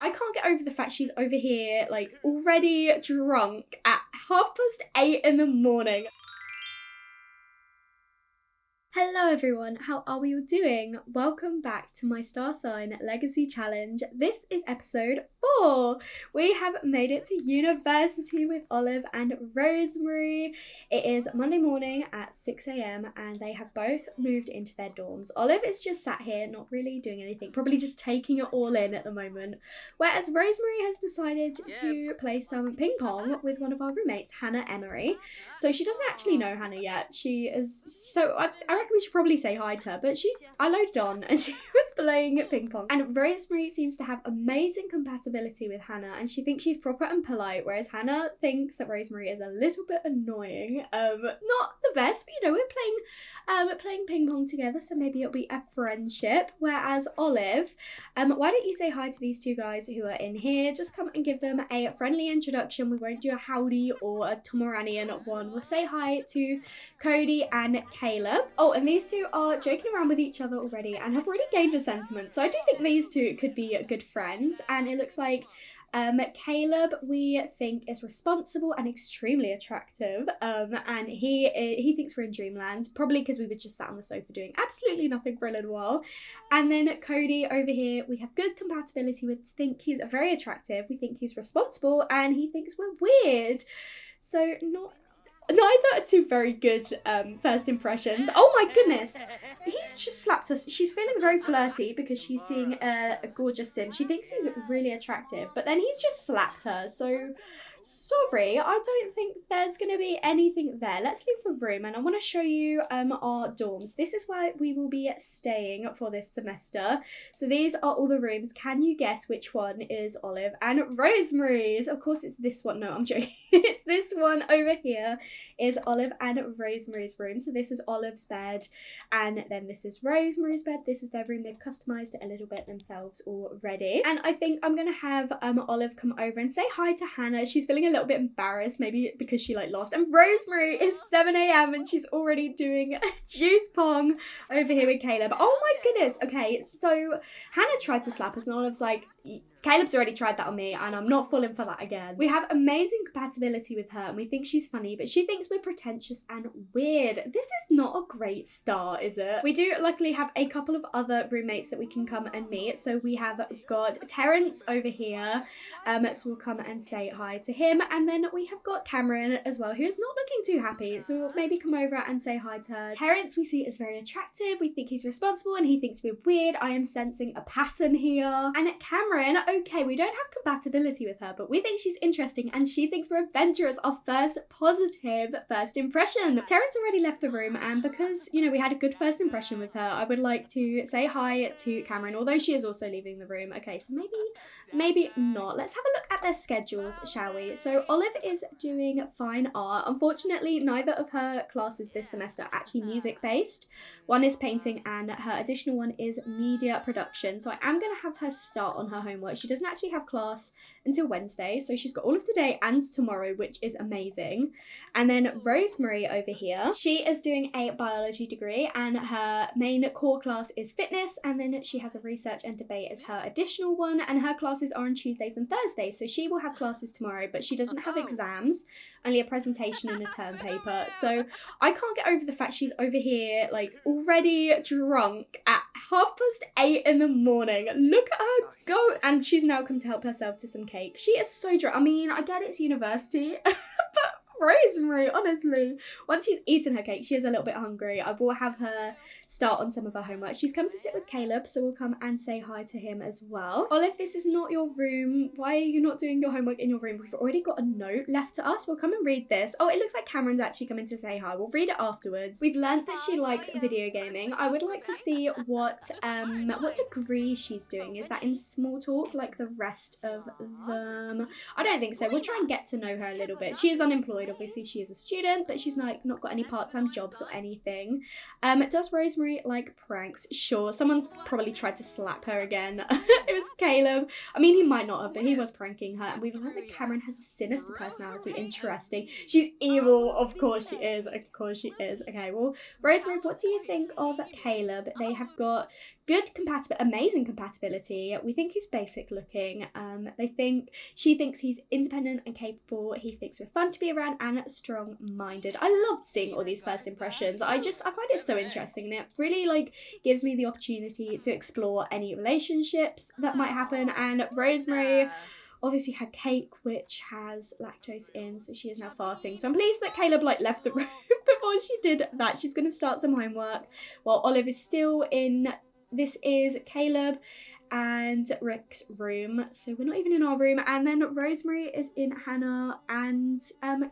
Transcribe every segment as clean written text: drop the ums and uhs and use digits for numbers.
I can't get over the fact she's over here, like, already drunk at 8:30 in the morning. Hello everyone, how are we all doing? Welcome back to my Star Sign Legacy Challenge. This is episode 4. We have made it to university with Olive and Rosemary. It is Monday morning at 6 a.m. and they have both moved into their dorms. Olive is just sat here, not really doing anything, probably just taking it all in at the moment. Whereas Rosemary has decided to play some ping pong with one of our roommates, Hannah Emery. So she doesn't actually know Hannah yet. She is, so I reckon we should probably say hi to her, but I loaded on and she was playing ping pong. And Rosemary seems to have amazing compatibility with Hannah and she thinks she's proper and polite, whereas Hannah thinks that Rosemary is a little bit annoying. Not the best, but you know, we're playing ping pong together, so maybe it'll be a friendship. Whereas Olive, why don't you say hi to these two guys who are in here? Just come and give them a friendly introduction. We won't do a howdy or a Pomeranian one. We'll say hi to Cody and Caleb. Oh, and these two are joking around with each other already and have already gained a sentiment. So I do think these two could be good friends. And it looks like Caleb, we think, is responsible and extremely attractive. And he thinks we're in dreamland, probably because we were just sat on the sofa doing absolutely nothing for a little while. And then Cody over here, we have good compatibility with, think he's very attractive, we think he's responsible, and he thinks we're weird. So neither are two very good first impressions. Oh my goodness, he's just slapped us. She's feeling very flirty because she's seeing a gorgeous sim. She thinks he's really attractive, but then he's just slapped her. So sorry, I don't think there's going to be anything there. Let's leave the room and I want to show you our dorms. This is where we will be staying for this semester. So these are all the rooms. Can you guess which one is Olive and Rosemary's? Of course it's this one. No, I'm joking. It's this one over here is Olive and Rosemary's room. So this is Olive's bed and then this is Rosemary's bed. This is their room. They've customized it a little bit themselves already. And I think I'm going to have Olive come over and say hi to Hannah. She's feeling a little bit embarrassed, maybe because she lost. And Rosemary is 7 a.m. and she's already doing juice pong over here with Caleb. Oh my goodness. Okay, so Hannah tried to slap us and Olive's like, Caleb's already tried that on me and I'm not falling for that again. We have amazing compatibility with her and we think she's funny, but she thinks we're pretentious and weird. This is not a great start, is it? We do luckily have a couple of other roommates that we can come and meet. So we have got Terrence over here. So we'll come and say hi to him. And then we have got Cameron as well, who is not looking too happy. So we'll maybe come over and say hi to her. Terrence we see is very attractive. We think he's responsible and he thinks we're weird. I am sensing a pattern here. And Cameron, okay, we don't have compatibility with her, but we think she's interesting and she thinks we're adventurous. Our first positive first impression. Terrence already left the room and because, you know, we had a good first impression with her, I would like to say hi to Cameron, although she is also leaving the room. Okay, so maybe not. Let's have a look at their schedules, shall we? So Olive is doing fine art. Unfortunately, neither of her classes this semester are actually music based. One is painting and her additional one is media production. So I am going to have her start on her homework. She doesn't actually have class until Wednesday, so she's got all of today and tomorrow, which is amazing. And then Rosemary over here, she is doing a biology degree and her main core class is fitness, and then she has a research and debate as her additional one, and her classes are on Tuesdays and Thursdays, so she will have classes tomorrow, but she doesn't have exams, only a presentation and a term paper. So I can't get over the fact she's over here already drunk at 8:30 in the morning. Look at her go, and she's now come to help herself to some cake. She is so drunk. I mean, I get it's university, but Rosemary, honestly, once she's eaten her cake, she is a little bit hungry. I will have her start on some of her homework. She's come to sit with Caleb, so we'll come and say hi to him as well. Olive, this is not your room. Why are you not doing your homework in your room? We've already got a note left to us. We'll come and read this. Oh, it looks like Cameron's actually coming to say hi. We'll read it afterwards. We've learnt that she likes video gaming. I would like to see what degree she's doing. Is that in small talk like the rest of them? I don't think so. We'll try and get to know her a little bit. She is unemployed, unemployed. Obviously, she is a student, but she's not got any part-time jobs or anything. Does Rosemary like pranks? Sure. Someone's probably tried to slap her again. It was Caleb. I mean, he might not have, but he was pranking her. And we've learned that Cameron has a sinister personality. Interesting. She's evil. Of course she is. Of course she is. Okay, well, Rosemary, what do you think of Caleb? They have got good amazing compatibility. We think he's basic looking. She thinks he's independent and capable. He thinks we're fun to be around and strong-minded. I loved seeing all these first impressions. I find it so interesting, and it really like gives me the opportunity to explore any relationships that might happen. And Rosemary obviously had cake which has lactose in, so she is now farting. So I'm pleased that Caleb like left the room before she did that. She's going to start some homework while Olive is still in. This is Caleb and Rick's room, so we're not even in our room, and then Rosemary is in Hannah and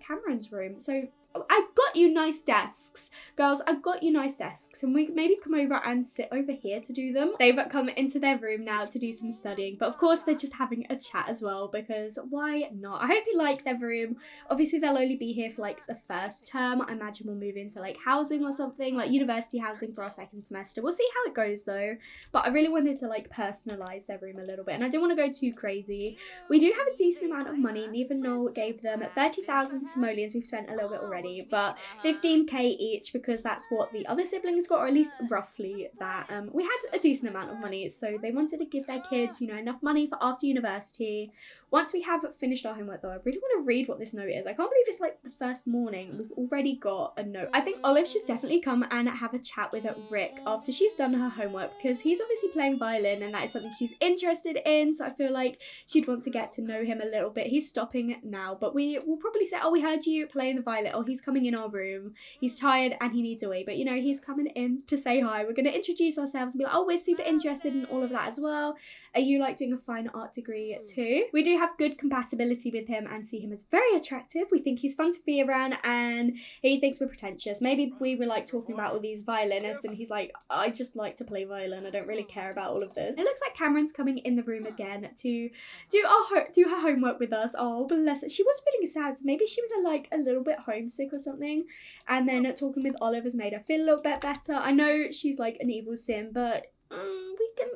Cameron's room. So I got you nice desks, girls. I got you nice desks, and we maybe come over and sit over here to do them. They've come into their room now to do some studying, but of course they're just having a chat as well, because why not? I hope you like their room. Obviously they'll only be here for like the first term. I imagine we'll move into like housing or something, like university housing for our second semester. We'll see how it goes though, but I really wanted to like personalize their room a little bit, and I didn't want to go too crazy. We do have a decent amount of money. Neither Noel gave them 30,000 simoleons. We've spent a little bit already, but 15k each, because that's what the other siblings got, or at least roughly that. We had a decent amount of money, so they wanted to give their kids, you know, enough money for after university. Once we have finished our homework though, I really want to read what this note is. I can't believe it's like the first morning. We've already got a note. I think Olive should definitely come and have a chat with Rick after she's done her homework, because he's obviously playing violin and that is something she's interested in, so I feel like she'd want to get to know him a little bit. He's stopping now, but we will probably say, oh, we heard you playing the violin. Oh, he's coming in our room. He's tired and he needs a wee, but you know, he's coming in to say hi. We're going to introduce ourselves and be like, oh, we're super interested in all of that as well. Are you like doing a fine art degree too? We do have good compatibility with him and see him as very attractive. We think he's fun to be around, and he thinks we're pretentious. Maybe we were like talking about all these violinists and he's like, I just like to play violin. I don't really care about all of this. It looks like Cameron's coming in the room again to do her homework with us. Oh, bless her. She was feeling sad, so maybe she was like a little bit homesick or something. And then talking with Olive has made her feel a little bit better. I know she's like an evil sim, but we can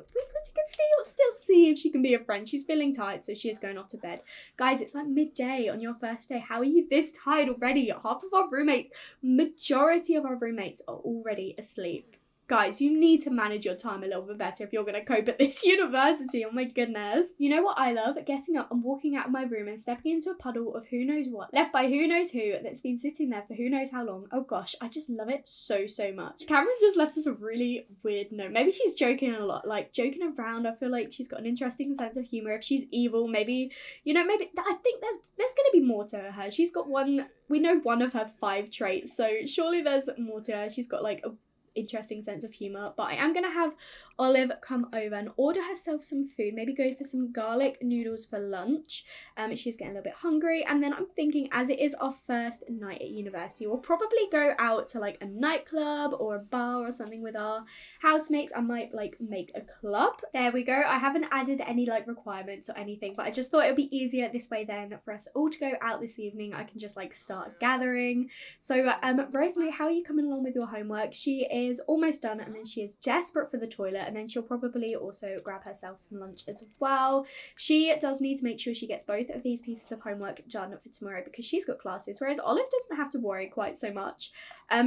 still see if she can be a friend. She's feeling tired, so she is going off to bed. Guys, it's like midday on your first day. How are you this tired already? Majority of our roommates are already asleep. Guys, you need to manage your time a little bit better if you're going to cope at this university. Oh my goodness. You know what I love? Getting up and walking out of my room and stepping into a puddle of who knows what, left by who knows who, that's been sitting there for who knows how long. Oh gosh, I just love it so much. Cameron just left us a really weird note. Maybe she's joking a lot, like joking around. I feel like she's got an interesting sense of humor. If she's evil, maybe, you know, maybe I think there's going to be more to her. She's got we know one of her 5 traits, so surely there's more to her. She's got like a interesting sense of humor. But I am gonna have Olive come over and order herself some food, maybe go for some garlic noodles for lunch. She's getting a little bit hungry, and then I'm thinking, as it is our first night at university, we'll probably go out to like a nightclub or a bar or something with our housemates. I might like make a club. There we go. I haven't added any like requirements or anything, but I just thought it would be easier this way then for us all to go out this evening. I can just like start gathering. So Rosemary, how are you coming along with your homework? She is almost done, and then she is desperate for the toilet, and then she'll probably also grab herself some lunch as well. She does need to make sure she gets both of these pieces of homework done for tomorrow, because she's got classes, whereas Olive doesn't have to worry quite so much.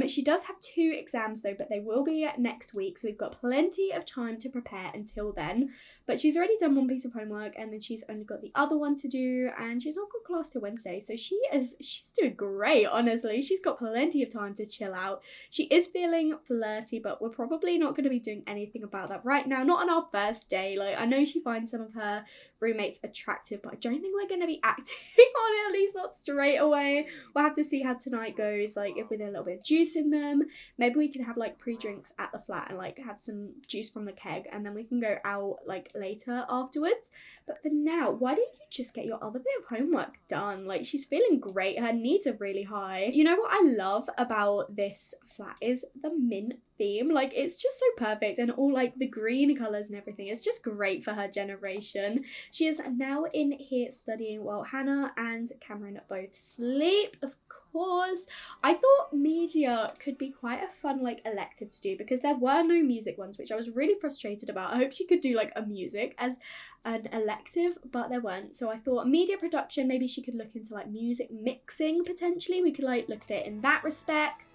She does have 2 exams though, but they will be next week, so we've got plenty of time to prepare until then. But she's already done 1 piece of homework, and then she's only got the other one to do, and she's not got class till Wednesday, so she's doing great, honestly. She's got plenty of time to chill out. She is feeling flirty, but we're probably not going to be doing anything about that right now, not on our first day. Like, I know she finds some of her roommates attractive, but I don't think we're going to be acting on it, at least not straight away. We'll have to see how tonight goes, like if with a little bit of juice in them. Maybe we can have like pre-drinks at the flat and like have some juice from the keg, and then we can go out like later afterwards. But for now, why don't you just get your other bit of homework done? Like, she's feeling great. Her needs are really high. You know what I love about this flat is the mint theme. Like, it's just so perfect, and all like the green colours and everything. It's just great for her generation. She is now in here studying while Hannah and Cameron both sleep, of course. I thought media could be quite a fun like elective to do because there were no music ones, which I was really frustrated about. I hope she could do like a music as an elective, but there weren't. So I thought media production, maybe she could look into like music mixing potentially. We could like look at it in that respect.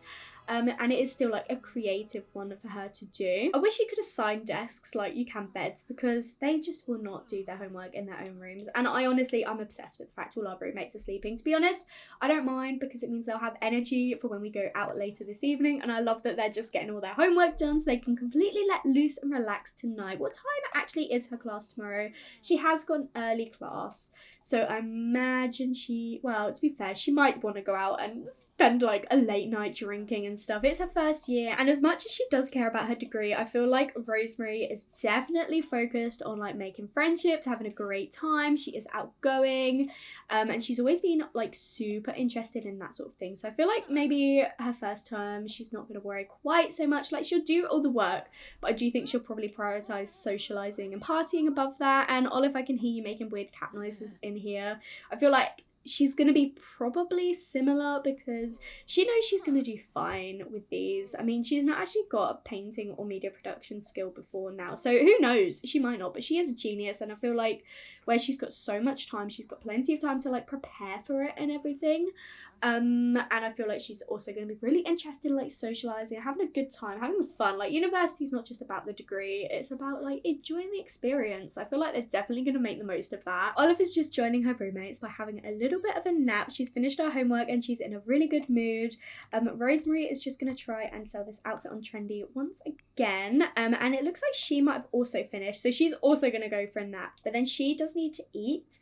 And it is still like a creative one for her to do. I wish you could assign desks like you can beds, because they just will not do their homework in their own rooms. And I'm obsessed with the fact all our roommates are sleeping. To be honest, I don't mind, because it means they'll have energy for when we go out later this evening. And I love that they're just getting all their homework done so they can completely let loose and relax tonight. What time actually is her class tomorrow? She has got an early class, so I imagine to be fair, she might want to go out and spend like a late night drinking and stuff. It's her first year, and as much as she does care about her degree, I feel like Rosemary is definitely focused on like making friendships, having a great time. She is outgoing, and she's always been like super interested in that sort of thing. So I feel like maybe her first term she's not going to worry quite so much. Like, she'll do all the work, but I do think she'll probably prioritize socializing and partying above that. And Olive, I can hear you making weird cat noises in here. I feel like she's going to be probably similar, because she knows she's going to do fine with these. I mean, she's not actually got a painting or media production skill before now, so who knows, she might not, but she is a genius. And I feel like where she's got so much time, she's got plenty of time to like prepare for it and everything. And I feel like she's also going to be really interested in like socializing, having a good time, having fun. Like, university's not just about the degree, it's about like enjoying the experience. I feel like they're definitely going to make the most of that. Olive is just joining her roommates by having a little bit of a nap. She's finished her homework and she's in a really good mood. Rosemary is just going to try and sell this outfit on Trendy once again, and it looks like she might have also finished, so she's also going to go for a nap. But then she does need to eat.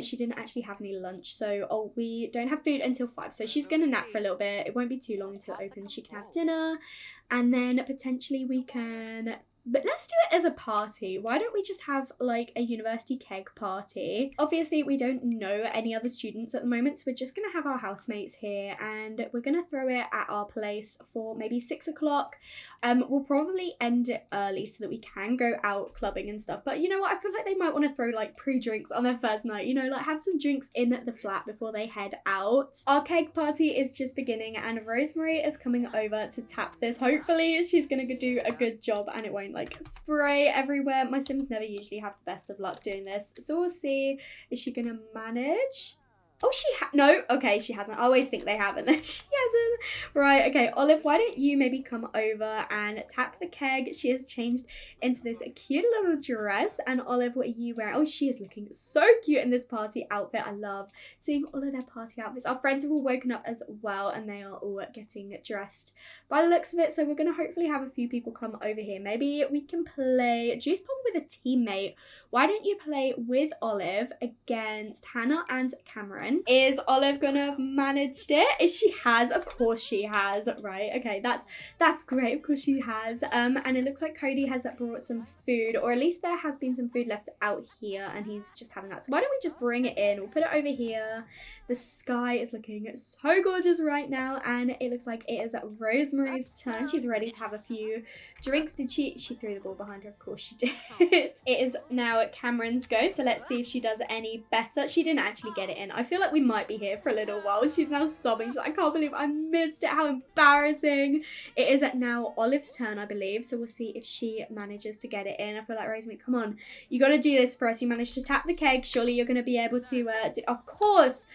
She didn't actually have any lunch, so we don't have food until 5, so she's gonna nap for a little bit. It won't be too long until it opens. She can have dinner, and then potentially we can, but let's do it as a party. Why don't we just have like a university keg party? Obviously we don't know any other students at the moment, so we're just gonna have our housemates here, and we're gonna throw it at our place for maybe 6 o'clock. We'll probably end it early so that we can go out clubbing and stuff. But you know what? I feel like they might want to throw like pre-drinks on their first night, you know, like have some drinks in the flat before they head out. Our keg party is just beginning, and Rosemary is coming over to tap this. Hopefully she's gonna do a good job and it won't like spray everywhere. My Sims never usually have the best of luck doing this, so we'll see. Is she gonna manage? Oh, no, okay, she hasn't. I always think they have, and then she hasn't. Right, okay, Olive, why don't you maybe come over and tap the keg? She has changed into this cute little dress. And Olive, what are you wearing? Oh, she is looking so cute in this party outfit. I love seeing all of their party outfits. Our friends have all woken up as well, and they are all getting dressed by the looks of it. So we're going to hopefully have a few people come over here. Maybe we can play Juice Pong with a teammate. Why don't you play with Olive against Hannah and Cameron? Is Olive gonna have managed it? If she has, of course she has. Right, okay, that's great, of course she has. And it looks like Cody has brought some food, or at least there has been some food left out here, and he's just having that. So why don't we just bring it in? We'll put it over here. The sky is looking so gorgeous right now, and it looks like it is Rosemary's turn. She's ready to have a few drinks. Did she threw the ball behind her? Of course she did. It is now Cameron's go, so let's see if she does any better. She didn't actually get it in. I feel like we might be here for a little while. She's now sobbing. She's like, I can't believe I missed it. How embarrassing. It is now Olive's turn, I believe, so we'll see if she manages to get it in. I feel like, Rosemary, come on. You got to do this for us. You managed to tap the keg. Surely you're going to be able to do. Of course,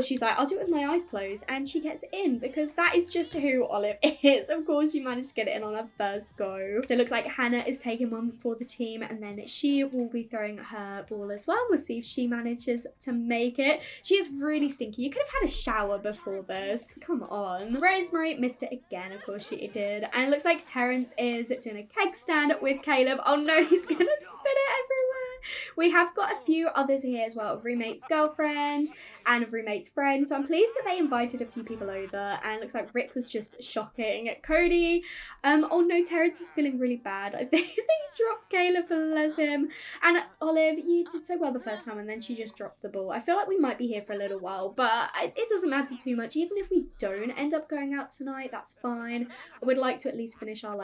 she's like, I'll do it with my eyes closed, and she gets it in, because that is just who Olive is. Of course, she managed to get it in on her first go. So it looks like Hannah is taking one for the team, and then she will be throwing her ball as well. We'll see if she manages to make it. She is really stinky. You could have had a shower before this. Come on. Rosemary missed it again. Of course she did. And it looks like Terrence is doing a keg stand with Caleb. Oh no, he's gonna spin it everywhere. We have got a few others here as well, a roommate's girlfriend and a roommate's friend. So I'm pleased that they invited a few people over, and it looks like Rick was just shocking Cody. Oh no, Terrence is feeling really bad. I think he dropped Caleb, bless him. And Olive, you did so well the first time and then she just dropped the ball. I feel like we might be here for a little while, but it doesn't matter too much. Even if we don't end up going out tonight, that's fine. I would like to at least finish our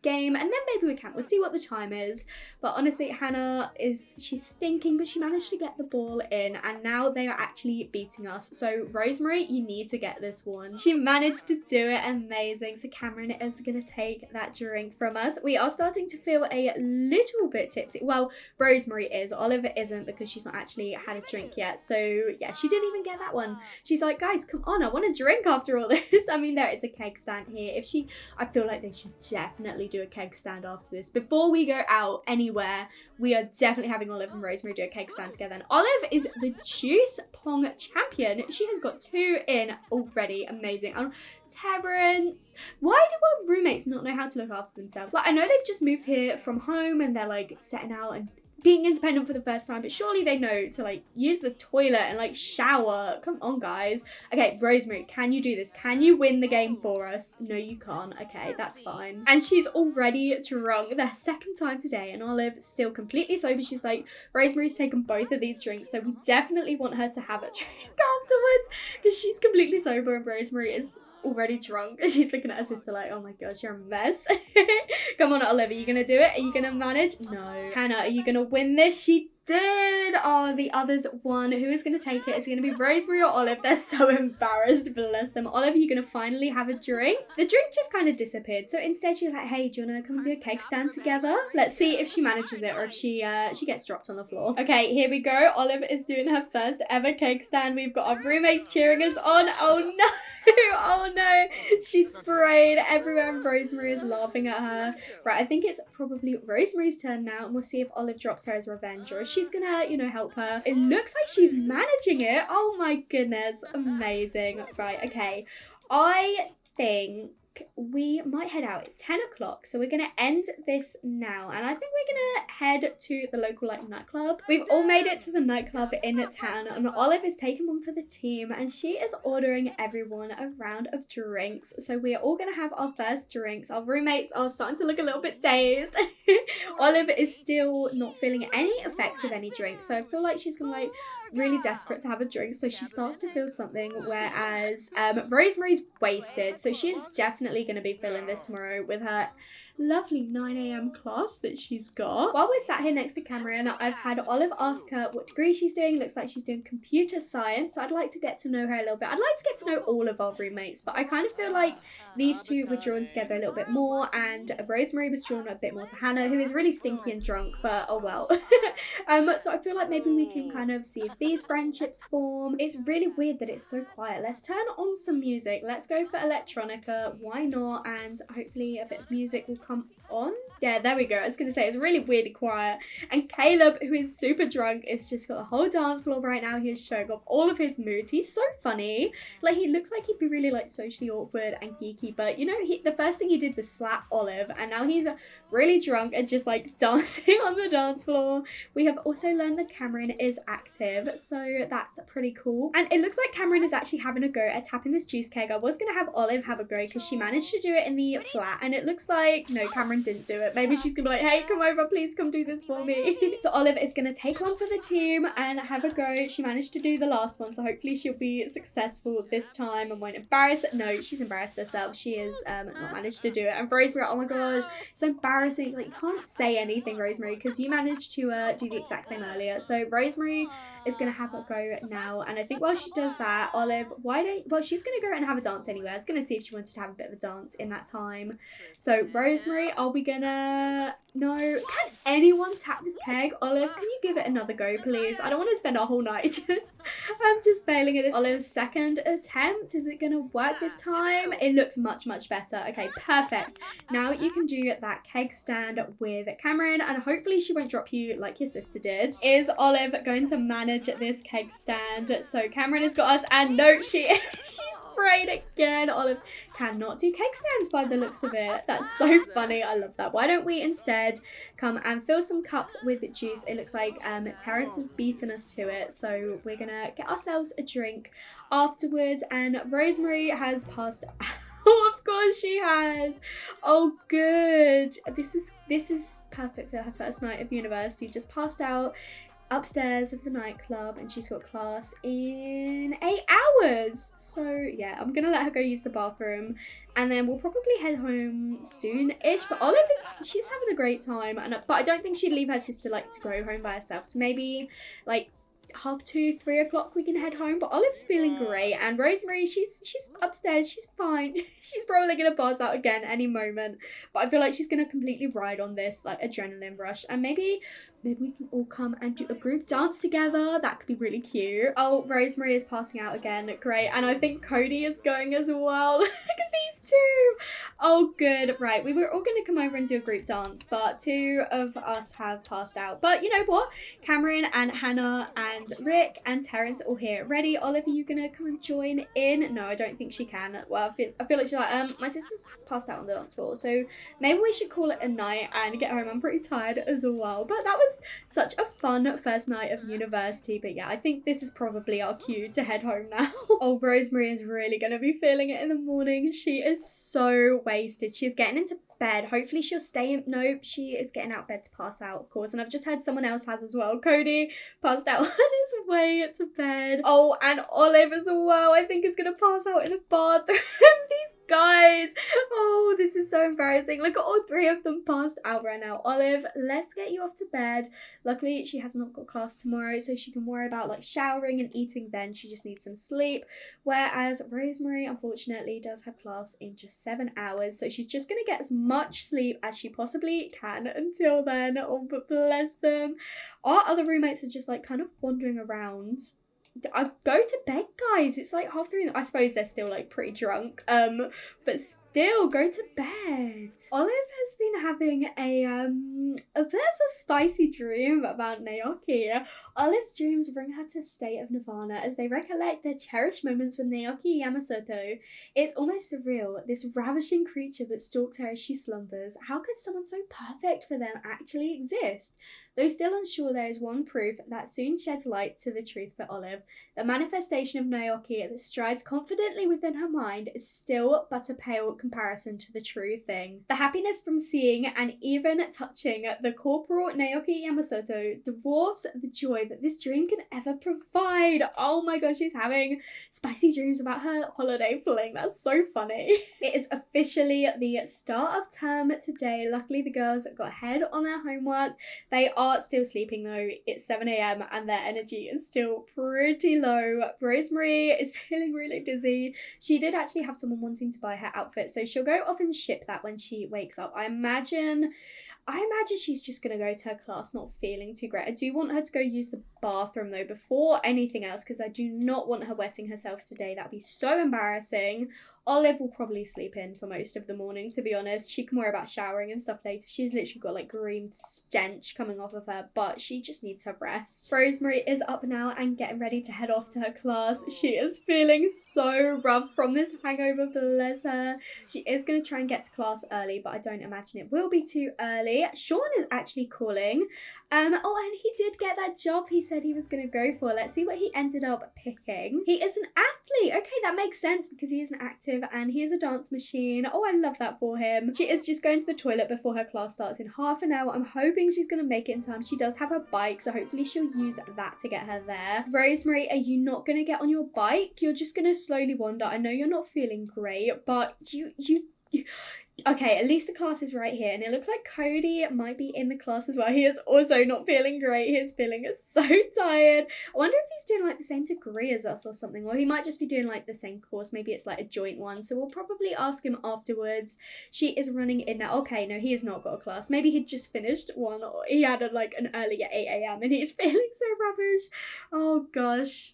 game, and then maybe we can. We'll see what the time is. But honestly, Hannah she's stinking, but she managed to get the ball in, and now they are actually beating us. So Rosemary, you need to get this one. She managed to do it, amazing. So Cameron is gonna take that drink from us. We are starting to feel a little bit tipsy. Well, Rosemary is. Oliver isn't, because she's not actually had a drink yet. So yeah, she didn't even get that one. She's like, guys, come on, I want a drink after all this. I mean, there is a keg stand here. I feel like they should definitely do a keg stand after this. Before we go out anywhere, we are definitely having Olive and Rosemary do a keg stand together. And Olive is the juice pong champion. She has got 2 in already. Amazing. Terrence, why do our roommates not know how to look after themselves? Like, I know they've just moved here from home and they're like setting out and being independent for the first time, but surely they know to use the toilet and shower. Come on, guys. Okay, Rosemary, can you do this? Can you win the game for us? No, you can't. Okay, that's fine. And she's already drunk the second time today, and Olive still completely sober. She's like, Rosemary's taken both of these drinks, so we definitely want her to have a drink afterwards, because she's completely sober and Rosemary is already drunk. She's looking at her sister like, oh my gosh, you're a mess. Come on, Olivia, are you gonna do it? Are you gonna manage? No. Hannah, are you gonna win this? She did. Oh, the others won. Who is gonna take it? Is it gonna be Rosemary or Olive? They're so embarrassed, bless them. Olive, you're gonna finally have a drink? The drink just kind of disappeared, so instead she's like, hey, do you wanna come do a cake stand together? Let's see if she manages it or if she gets dropped on the floor. Okay, here we go. Olive is doing her first ever cake stand. We've got our roommates cheering us on. Oh no. Oh no, she sprayed everywhere and Rosemary is laughing at her. Right, I think it's probably Rosemary's turn now, and we'll see if Olive drops her as revenge or if she's gonna, help her. It looks like she's managing it. Oh my goodness, amazing. Right, okay. I think we might head out. It's 10 o'clock, so we're gonna end this now, and I think we're gonna head to the local nightclub. We've all made it to the nightclub in town, and Olive is taking one for the team, and she is ordering everyone a round of drinks. So we're all gonna have our first drinks. Our roommates are starting to look a little bit dazed. Olive is still not feeling any effects of any drink, so I feel like she's gonna really desperate to have a drink, so she starts to feel something, whereas Rosemary's wasted, so she's definitely going to be feeling this tomorrow with her lovely 9 a.m. class that she's got. While we're sat here next to Cameron, I've had Olive ask her what degree she's doing. Looks like she's doing computer science. I'd like to get to know her a little bit. I'd like to get to know all of our roommates, but I kind of feel like these two were drawn together a little bit more, and Rosemary was drawn a bit more to Hannah, who is really stinky and drunk, but oh well. So I feel like maybe we can kind of see if these friendships form. It's really weird that it's so quiet. Let's turn on some music. Let's go for electronica. Why not? And hopefully a bit of music will come on. Yeah, there we go. I was gonna say it's really weirdly quiet. And Caleb, who is super drunk, is just got the whole dance floor right now. He is showing off all of his moods. He's so funny. He looks like he'd be really socially awkward and geeky, but the first thing he did was slap Olive, and now he's really drunk and just dancing on the dance floor. We have also learned that Cameron is active, so that's pretty cool. And it looks like Cameron is actually having a go at tapping this juice keg. I was gonna have Olive have a go because she managed to do it in the flat, and it looks like no, Cameron didn't do it. Maybe she's gonna be like, hey, come over, please come do this for me. So Olive is gonna take one for the team and have a go. She managed to do the last one, so hopefully she'll be successful this time and won't embarrass it. No, she's embarrassed herself. She is not managed to do it. And Rosemary, oh my gosh, so embarrassing. You can't say anything, Rosemary, because you managed to do the exact same earlier. So Rosemary is gonna have a go now, and I think while she does that, Olive, she's gonna go and have a dance anyway. I was gonna see if she wanted to have a bit of a dance in that time. So Rosemary, are we gonna... No, can anyone tap this keg? Olive, can you give it another go, please? I don't want to spend our whole night I'm just failing at it. Olive's second attempt. Is it gonna work this time? It looks much better. Okay, perfect. Now you can do that keg stand with Cameron, and hopefully she won't drop you like your sister did. Is Olive going to manage this keg stand? So Cameron has got us, and no, she brain again. Olive cannot do cake stands by the looks of it. That's so funny. I love that. Why don't we instead come and fill some cups with juice? It looks like Terrence has beaten us to it, so we're gonna get ourselves a drink afterwards. And Rosemary has passed out. Oh, of course she has. Oh, good. This is perfect for her first night of university. Just passed out upstairs of the nightclub, and she's got class in 8 hours. So yeah, I'm gonna let her go use the bathroom, and then we'll probably head home soon-ish. But Olive she's having a great time, but I don't think she'd leave her sister like to go home by herself. So maybe like 2:30, 3 o'clock we can head home. But Olive's feeling great, and Rosemary, she's upstairs, she's fine. She's probably gonna pass out again any moment, but I feel like she's gonna completely ride on this like adrenaline rush, and maybe we can all come and do a group dance together. That could be really cute. Oh, Rosemary is passing out again. Great. And I think Cody is going as well. Look at these two. Oh, good. Right. We were all going to come over and do a group dance, but 2 of us have passed out. But you know what? Cameron and Hannah and Rick and Terrence are all here. Ready? Olive, are you going to come and join in? No, I don't think she can. Well, I feel like she's like, my sister's passed out on the dance floor, so maybe we should call it a night and get home. I'm pretty tired as well. But that was such a fun first night of university. But yeah, I think this is probably our cue to head home now. Oh, Rosemary is really going to be feeling it in the morning. She is so wasted. She's getting into bed. Hopefully she'll stay in. Nope, she is getting out of bed to pass out, of course. And I've just heard someone else has as well. Cody passed out on his way to bed. Oh, and Olive as well, I think, is going to pass out in the bathroom. These guys. Oh, this is so embarrassing. Look at all 3 of them passed out right now. Olive, let's get you off to bed. Luckily, she has not got class tomorrow, so she can worry about like showering and eating then. She just needs some sleep. Whereas Rosemary, unfortunately, does have class in just 7 hours, so she's just going to get as much sleep as she possibly can until then. Oh, but bless them. Our other roommates are just like kind of wandering around. I go to bed, guys. It's like 3:30. I suppose they're still like pretty drunk. But still, go to bed. Olive has been having a bit of a spicy dream about Naoki. Olive's dreams bring her to a state of nirvana as they recollect their cherished moments with Naoki Yamamoto. It's almost surreal, this ravishing creature that stalks her as she slumbers. How could someone so perfect for them actually exist? Though still unsure, there is one proof that soon sheds light to the truth for Olive. The manifestation of Naoki that strides confidently within her mind is still but a pale comparison to the true thing. The happiness from seeing and even touching the corporal Naoki Yamamoto dwarfs the joy that this dream can ever provide. Oh my gosh, she's having spicy dreams about her holiday fling. That's so funny. It is officially the start of term today. Luckily, the girls got ahead on their homework. They are still sleeping though. It's 7 a.m. and their energy is still pretty low. Rosemary is feeling really dizzy. She did actually have someone wanting to buy her outfit, so she'll go off and ship that when she wakes up. I imagine she's just going to go to her class not feeling too great. I do want her to go use the bathroom though before anything else, because I do not want her wetting herself today. That'd be so embarrassing. Olive will probably sleep in for most of the morning, to be honest. She can worry about showering and stuff later. She's literally got like green stench coming off of her, but she just needs her rest. Rosemary is up now and getting ready to head off to her class. She is feeling so rough from this hangover, bless her. She is going to try and get to class early, but I don't imagine it will be too early. Sean is actually calling. Oh, and he did get that job he said he was going to go for. Let's see what he ended up picking. He is an athlete. Okay, that makes sense because he is an active and he is a dance machine. Oh, I love that for him. She is just going to the toilet before her class starts in half an hour. I'm hoping she's going to make it in time. She does have her bike, so hopefully she'll use that to get her there. Rosemary, are you not going to get on your bike? You're just going to slowly wander. I know you're not feeling great, but you okay, at least the class is right here, and it looks like Cody might be in the class as well. He is also not feeling great. He's feeling so tired. I wonder if he's doing like the same degree as us or something, or he might just be doing like the same course. Maybe it's like a joint one, so we'll probably ask him afterwards. She is running in now. Okay, no, he has not got a class. Maybe he'd just finished one, or he had like an early at 8 a.m. and he's feeling so rubbish. Oh gosh.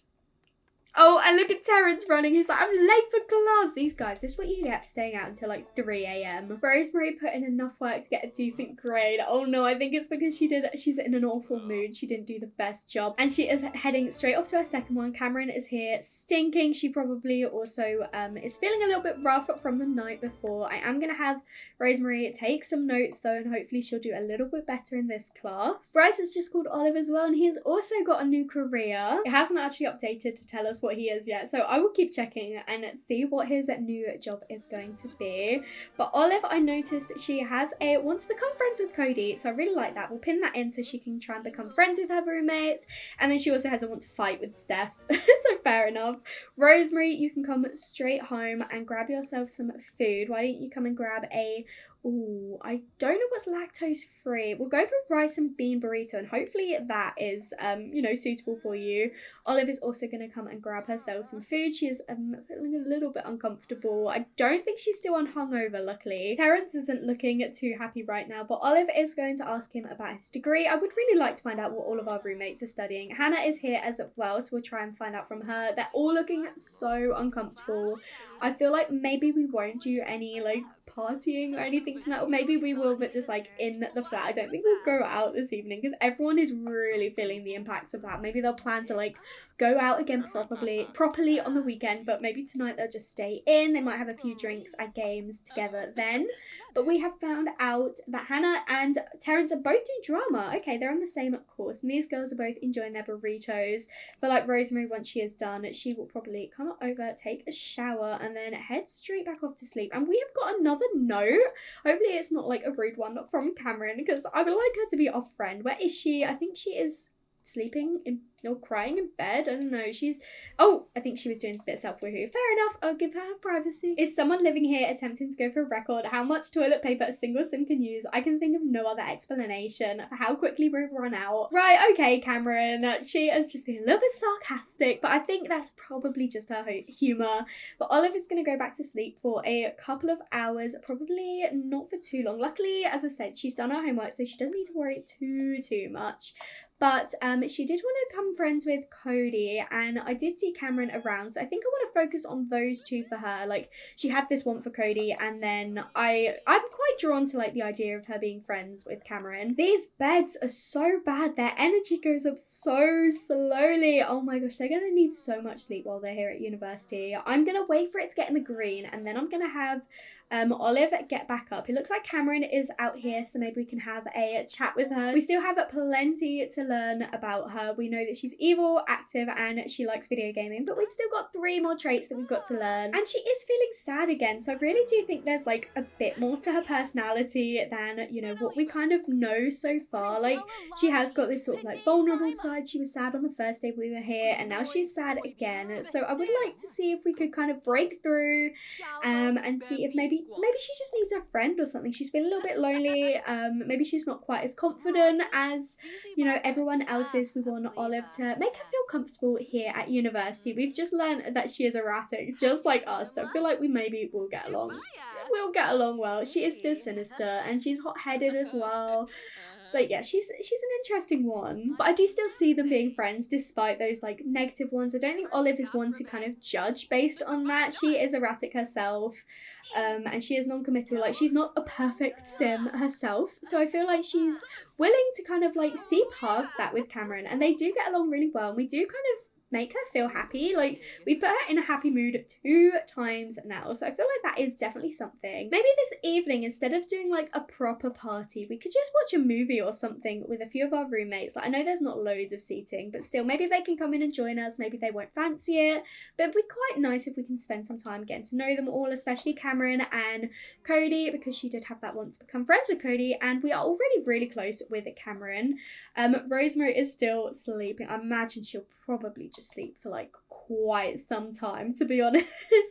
Oh, and look at Terrence running. He's like, I'm late for class. These guys, this is what you get for staying out until like 3 a.m. Rosemary put in enough work to get a decent grade. Oh no, I think it's because she's in an awful mood. She didn't do the best job. And she is heading straight off to her second one. Cameron is here stinking. She probably also is feeling a little bit rough from the night before. I am going to have Rosemary take some notes though, and hopefully she'll do a little bit better in this class. Bryce has just called Olive as well, and he's also got a new career. It hasn't actually updated to tell us what he is yet, so I will keep checking and see what his new job is going to be. But Olive, I noticed she has a want to become friends with Cody, so I really like that. We'll pin that in so she can try and become friends with her roommates, and then she also has a want to fight with Steph. So fair enough. Rosemary, you can come straight home and grab yourself some food. Why don't you come and grab a I don't know what's lactose free. We'll go for rice and bean burrito, and hopefully that is, suitable for you. Olive is also going to come and grab herself some food. She is feeling a little bit uncomfortable. I don't think she's still on hungover, luckily. Terrence isn't looking too happy right now, but Olive is going to ask him about his degree. I would really like to find out what all of our roommates are studying. Hannah is here as well, so we'll try and find out from her. They're all looking so uncomfortable. I feel like maybe we won't do any partying or anything tonight, or maybe we will, but just in the flat. I don't think we'll go out this evening because everyone is really feeling the impacts of that. Maybe they'll plan to go out again properly on the weekend, but maybe tonight they'll just stay in. They might have a few drinks and games together then. But we have found out that Hannah and Terrence are both doing drama. Okay, they're on the same course, and these girls are both enjoying their burritos. But Rosemary, once she is done, she will probably come over, take a shower, and then head straight back off to sleep. And we have got another note. Hopefully it's not a rude one from Cameron, because I would like her to be our friend. Where is she? I think she is sleeping or crying in bed. I don't know. I think she was doing a bit of self-woohoo. Fair enough. I'll give her privacy. Is someone living here attempting to go for a record how much toilet paper a single sim can use? I can think of no other explanation for how quickly we've run out. Right, okay, Cameron. She is just being a little bit sarcastic, but I think that's probably just her humour. But Olive is going to go back to sleep for a couple of hours, probably not for too long. Luckily, as I said, she's done her homework, so she doesn't need to worry too much. But she did want to become friends with Cody, and I did see Cameron around, so I think I want to focus on those two for her. She had this one for Cody, and then I'm quite drawn to the idea of her being friends with Cameron. These beds are so bad. Their energy goes up so slowly. Oh my gosh, they're gonna need so much sleep while they're here at university. I'm gonna wait for it to get in the green, and then I'm gonna have Olive get back up. It looks like Cameron is out here, so maybe we can have a chat with her. We still have plenty to learn about her. We know that she's evil, active, and she likes video gaming, but we've still got 3 more traits that we've got to learn. And she is feeling sad again, so I really do think there's a bit more to her personality than, what we kind of know so far. She has got this sort of vulnerable side. She was sad on the first day we were here, and now she's sad again. So I would like to see if we could kind of break through and see if maybe she just needs a friend or something. She's feeling a little bit lonely. Maybe she's not quite as confident as, everyone else is. We want Olive to make her feel comfortable here at university. We've just learned that she is erratic, just like us. So I feel like we maybe will get along. We'll get along well. She is still sinister, and she's hot-headed as well. So yeah, she's an interesting one. But I do still see them being friends despite those negative ones. I don't think Olive is one to kind of judge based on that. She is erratic herself. And she is non-committal. She's not a perfect sim herself. So I feel like she's willing to kind of see past that with Cameron. And they do get along really well. And we do kind of make her feel happy. We put her in a happy mood 2 times now, so I feel like that is definitely something. Maybe this evening, instead of doing a proper party, we could just watch a movie or something with a few of our roommates. I know there's not loads of seating, but still, maybe they can come in and join us. Maybe they won't fancy it, but it'd be quite nice if we can spend some time getting to know them all, especially Cameron and Cody, because she did have that want to become friends with Cody, and we are already really close with Cameron. Rosemary is still sleeping. I imagine she'll probably just sleep for quite some time, to be honest.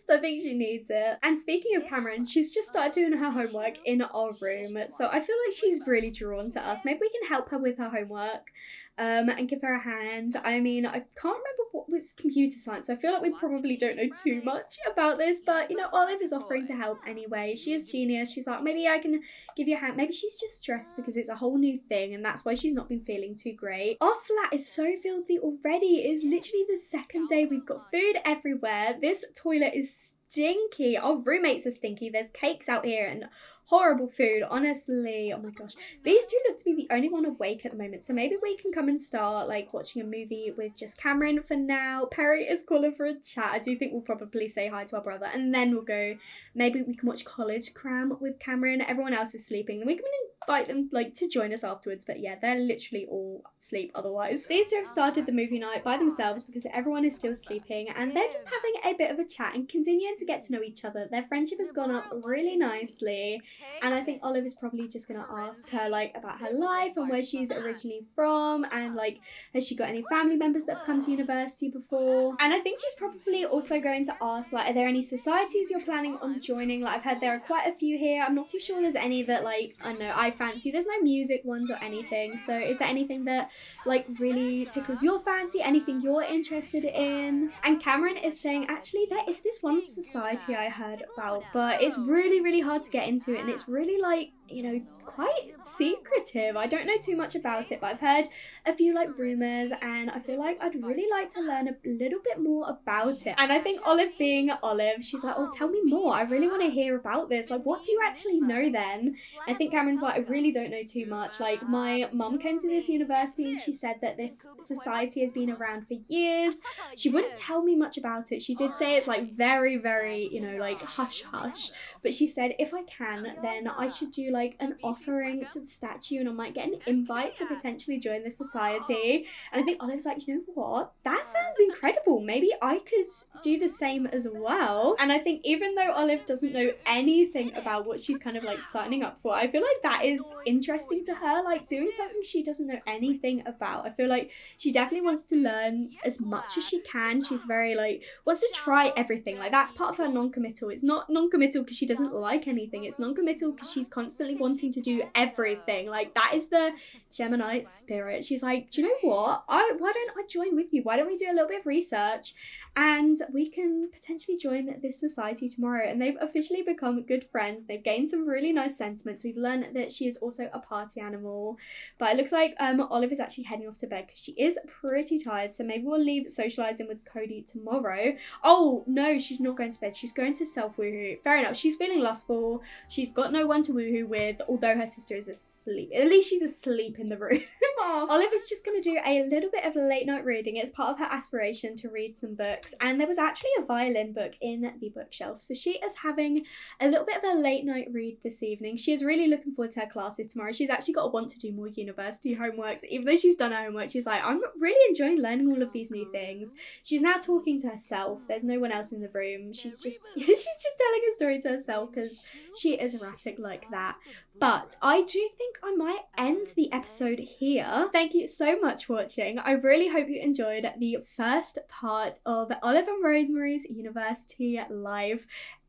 I think she needs it. And speaking of Cameron, she's just started doing her homework in our room, so I feel like she's really drawn to us. Maybe we can help her with her homework. and give her a hand. I mean, I can't remember what was computer science. I feel like we probably don't know too much about this, but you know, Olive is offering to help anyway. She is genius. She's like, maybe I can give you a hand. Maybe she's just stressed because it's a whole new thing and that's why she's not been feeling too great. Our flat is so filthy already. It is literally the second day. We've got food everywhere. This toilet is stinky. Our roommates are stinky. There's cakes out here and horrible food, honestly. Oh my gosh, these two look to be the only one awake at the moment, so maybe we can come and start like watching a movie with just Cameron for now. Perry is calling for a chat. I do think we'll probably say hi to our brother and then we'll go, maybe we can watch College Cram with Cameron. Everyone else is sleeping, then we can invite them like to join us afterwards, but yeah, they're literally all asleep otherwise. These two have started the movie night by themselves because everyone is still sleeping, and they're just having a bit of a chat and continuing to get to know each other. Their friendship has gone up really nicely, and I think Olive is probably just gonna ask her like about her life and where she's originally from, and like has she got any family members that have come to university before. And I think she's probably also going to ask like, are there any societies you're planning on joining? Like I've heard there are quite a few here. I'm not too sure there's any that like I know I fancy. There's no music ones or anything, so is there anything that like really tickles your fancy, anything you're interested in? And Cameron is saying actually there is this one society I heard about, but it's really hard to get into it, and it's really like, you know, quite secretive. I don't know too much about it, but I've heard a few like rumours and I feel like I'd really like to learn a little bit more about it. And I think Olive being Olive, she's like, oh, tell me more. I really want to hear about this. Like, what do you actually know then? I think Cameron's like, I really don't know too much. Like, my mum came to this university and she said that this society has been around for years. She wouldn't tell me much about it. She did say it's like very, you know, like hush hush. But she said if I can, then I should do like an offering to the statue and I might get an invite to potentially join the society. And I think Olive's like, you know what? That sounds incredible. Maybe I could do the same as well. And I think even though Olive doesn't know anything about what she's kind of like signing up for, I feel like that is interesting to her, like doing something she doesn't know anything about. I feel like she definitely wants to learn as much as she can. She's very like, wants to try everything. Like that's part of her non-committal. It's not non-committal because she doesn't like anything. It's non-committal because she's constantly wanting to do everything. Like that is the Gemini spirit. She's like, do you know what? Why don't I join with you? Why don't we do a little bit of research and we can potentially join this society tomorrow? And they've officially become good friends. They've gained some really nice sentiments. We've learned that she is also a party animal. But it looks like Olive is actually heading off to bed because she is pretty tired. So maybe we'll leave socializing with Cody tomorrow. Oh no, she's not going to bed. She's going to self-woohoo. Fair enough. She's feeling lustful. She's got no one to woohoo with, although her sister is asleep. At least she's asleep in the room. Olive is just going to do a little bit of late night reading. It's part of her aspiration to read some books, and there was actually a violin book in the bookshelf, so she is having a little bit of a late night read this evening. She is really looking forward to her classes tomorrow. She's actually got to want to do more university homeworks. Even though she's done her homework, she's like, I'm really enjoying learning all of these new things. She's now talking to herself. There's no one else in the room. She's just telling a story to herself because she is erratic like that. But I do think I might end the episode here. Thank you so much for watching. I really hope you enjoyed the first part of Olive and Rosemary's university life.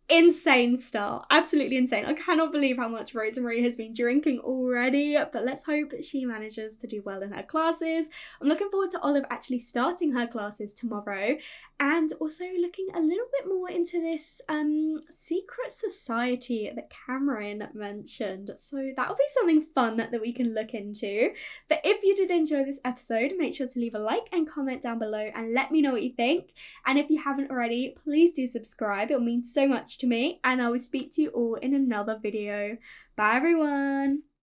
Insane start, absolutely insane. I cannot believe how much Rosemary has been drinking already, but let's hope she manages to do well in her classes. I'm looking forward to Olive actually starting her classes tomorrow, and also looking a little bit more into this secret society that Cameron mentioned. So that'll be something fun that we can look into. But if you did enjoy this episode, make sure to leave a like and comment down below and let me know what you think. And if you haven't already, please do subscribe. It'll mean so much to me, and I will speak to you all in another video. Bye everyone.